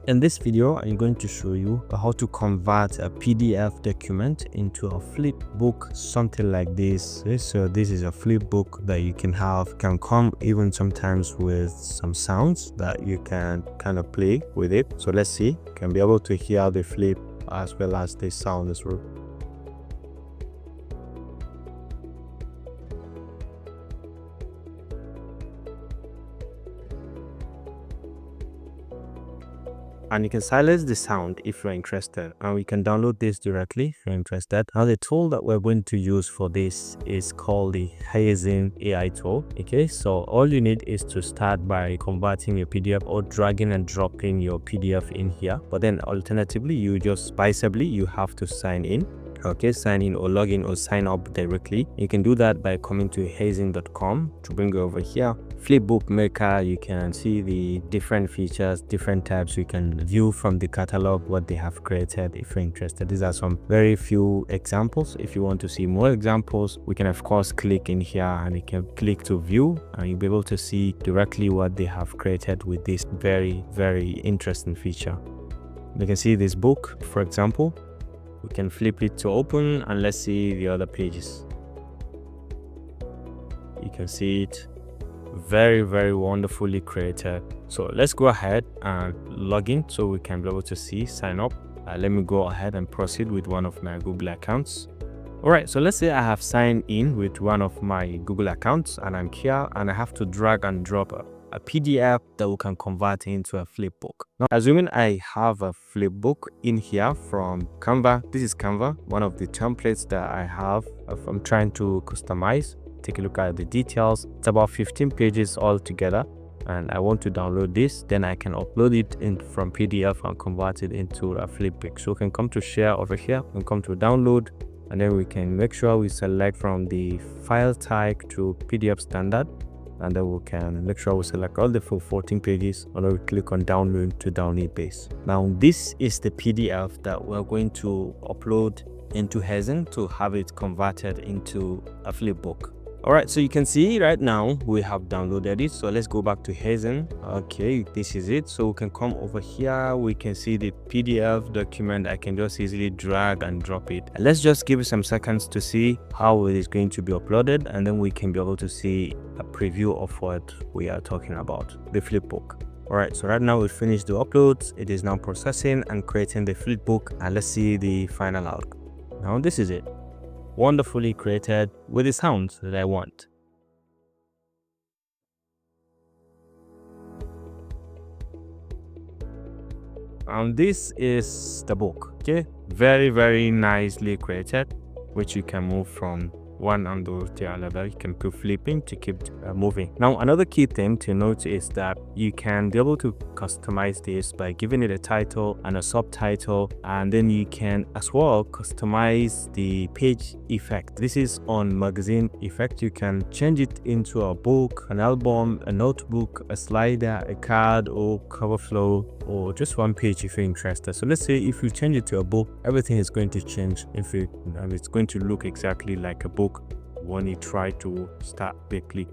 In this video, I'm going to show you how to convert a PDF document into a flipbook, something like this. So this is a flipbook that you can come even sometimes with some sounds that you can kind of play with it. So let's see, you can be able to hear the flip as well as the sound as well. And you can silence the sound if you're interested, and we can download this directly if you're interested. Now the tool that we're going to use for this is called the Hazing AI tool. Okay, so all you need is to start by converting your PDF or dragging and dropping your PDF in here. But then alternatively, you have to sign in. Okay, sign in or log in or sign up directly. You can do that by coming to hazing.com to bring you over here. Flipbook Maker, you can see the different features, different types. You can view from the catalog what they have created if you're interested. These are some very few examples. If you want to see more examples, we can of course click in here and you can click to view, and you'll be able to see directly what they have created with this very interesting feature. You can see this book, for example. We can flip it to open and let's see the other pages. You can see it very wonderfully created. So let's go ahead and log in so we can be able to see, sign up. Let me go ahead and proceed with one of my Google accounts. All right, so let's say I have signed in with one of my Google accounts and I'm here and I have to drag and drop a PDF that we can convert into a flipbook. Now, assuming I have a flipbook in here from Canva, this is Canva, one of the templates that I have. I'm trying to customize. Take a look at the details. It's about 15 pages all together, and I want to download this. Then I can upload it in from PDF and convert it into a flipbook. So we can come to share over here and come to download, and then we can make sure we select from the file type to PDF standard. And then we can make sure we select all the full 14 pages, and then we click on download to download base. Now this is the PDF that we're going to upload into Hazing to have it converted into a flipbook. All right, so you can see right now we have downloaded it. So let's go back to Hazing. Okay, this is it. So we can come over here. We can see the PDF document. I can just easily drag and drop it. Let's just give it some seconds to see how it is going to be uploaded, and then we can be able to see a preview of what we are talking about, the flipbook. All right, so right now we finished the uploads. It is now processing and creating the flipbook, and let's see the final outcome. Now this is it, wonderfully created with the sounds that I want. And this is the book. Okay, very nicely created, which you can move from one under the other. You can put flipping to keep moving. Now another key thing to note is that you can be able to customize this by giving it a title and a subtitle, and then you can as well customize the page effect. This is on magazine effect. You can change it into a book, an album, a notebook, a slider, a card, or cover flow, or just one page if you're interested. So let's say if you change it to a book, everything is going to change. It's going to look exactly like a book when you try to start quickly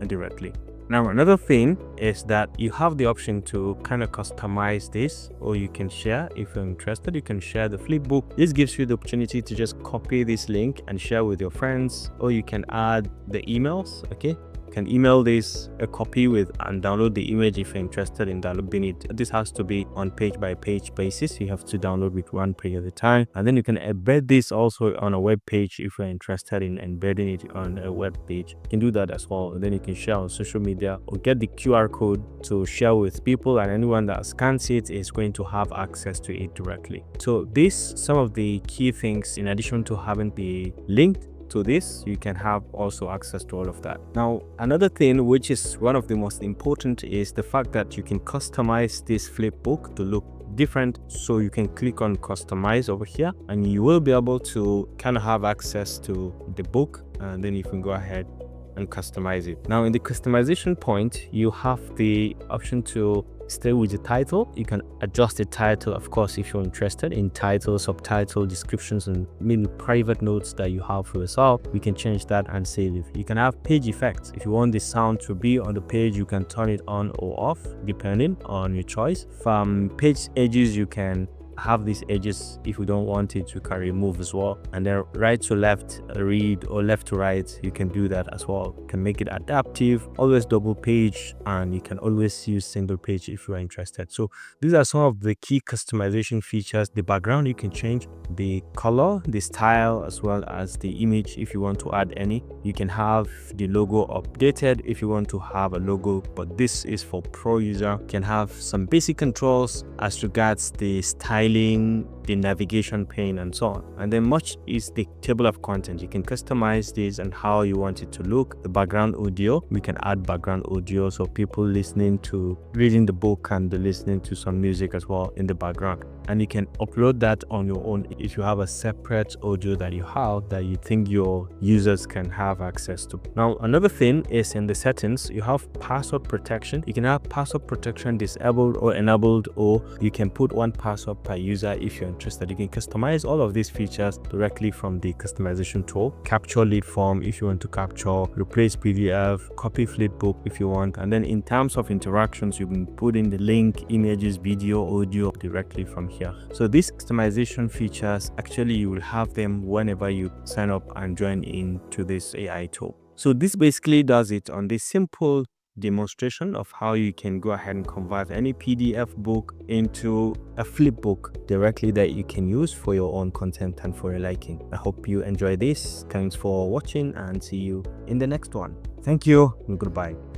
and directly. Now another thing is that you have the option to kind of customize this, or you can share. If you're interested, you can share the flipbook. This gives you the opportunity to just copy this link and share with your friends, or you can add the emails. Okay, can email this a copy with and download the image if you're interested in downloading it. This has to be on page by page basis. You have to download with one page at a time, and then you can embed this also on a web page if you're interested in embedding it on a web page. You can do that as well, and then you can share on social media or get the QR code to share with people, and anyone that scans it is going to have access to it directly. So some of the key things, in addition to having the link to this, you can have also access to all of that. Now another thing, which is one of the most important, is the fact that you can customize this flipbook to look different. So you can click on customize over here, and you will be able to kind of have access to the book, and then you can go ahead and customize it. Now in the customization point, you have the option to stay with the title. You can adjust the title, of course, if you're interested in title, subtitle, descriptions, and maybe private notes that you have for yourself. We can change that and save it. You can have page effects. If you want the sound to be on the page, you can turn it on or off depending on your choice. From page edges, you can have these edges. If you don't want it, you can remove as well. And then right to left read or left to right, you can do that as well. You can make it adaptive, always double page, and you can always use single page if you are interested. So these are some of the key customization features. The background you can change, the color, the style, as well as the image if you want to add any. You can have the logo updated if you want to have a logo, but this is for pro user. You can have some basic controls as regards the styling, the navigation pane, and so on. And then much is the table of content. You can customize this and how you want it to look. The background audio, we can add background audio so people listening to reading the book can be listening to some music as well in the background. And you can upload that on your own if you have a separate audio that you have that you think your users can have access to. Now, another thing is in the settings, you have password protection. You can have password protection disabled or enabled, or you can put one password per user if you're interested. You can customize all of these features directly from the customization tool. Capture lead form if you want to capture, replace PDF, copy Flipbook if you want. And then in terms of interactions, you can put in the link, images, video, audio directly from here. So these customization features, actually you will have them whenever you sign up and join into this AI tool. So this basically does it on this simple demonstration of how you can go ahead and convert any PDF book into a flipbook directly that you can use for your own content and for your liking. I hope you enjoy this. Thanks for watching and see you in the next one. Thank you and goodbye.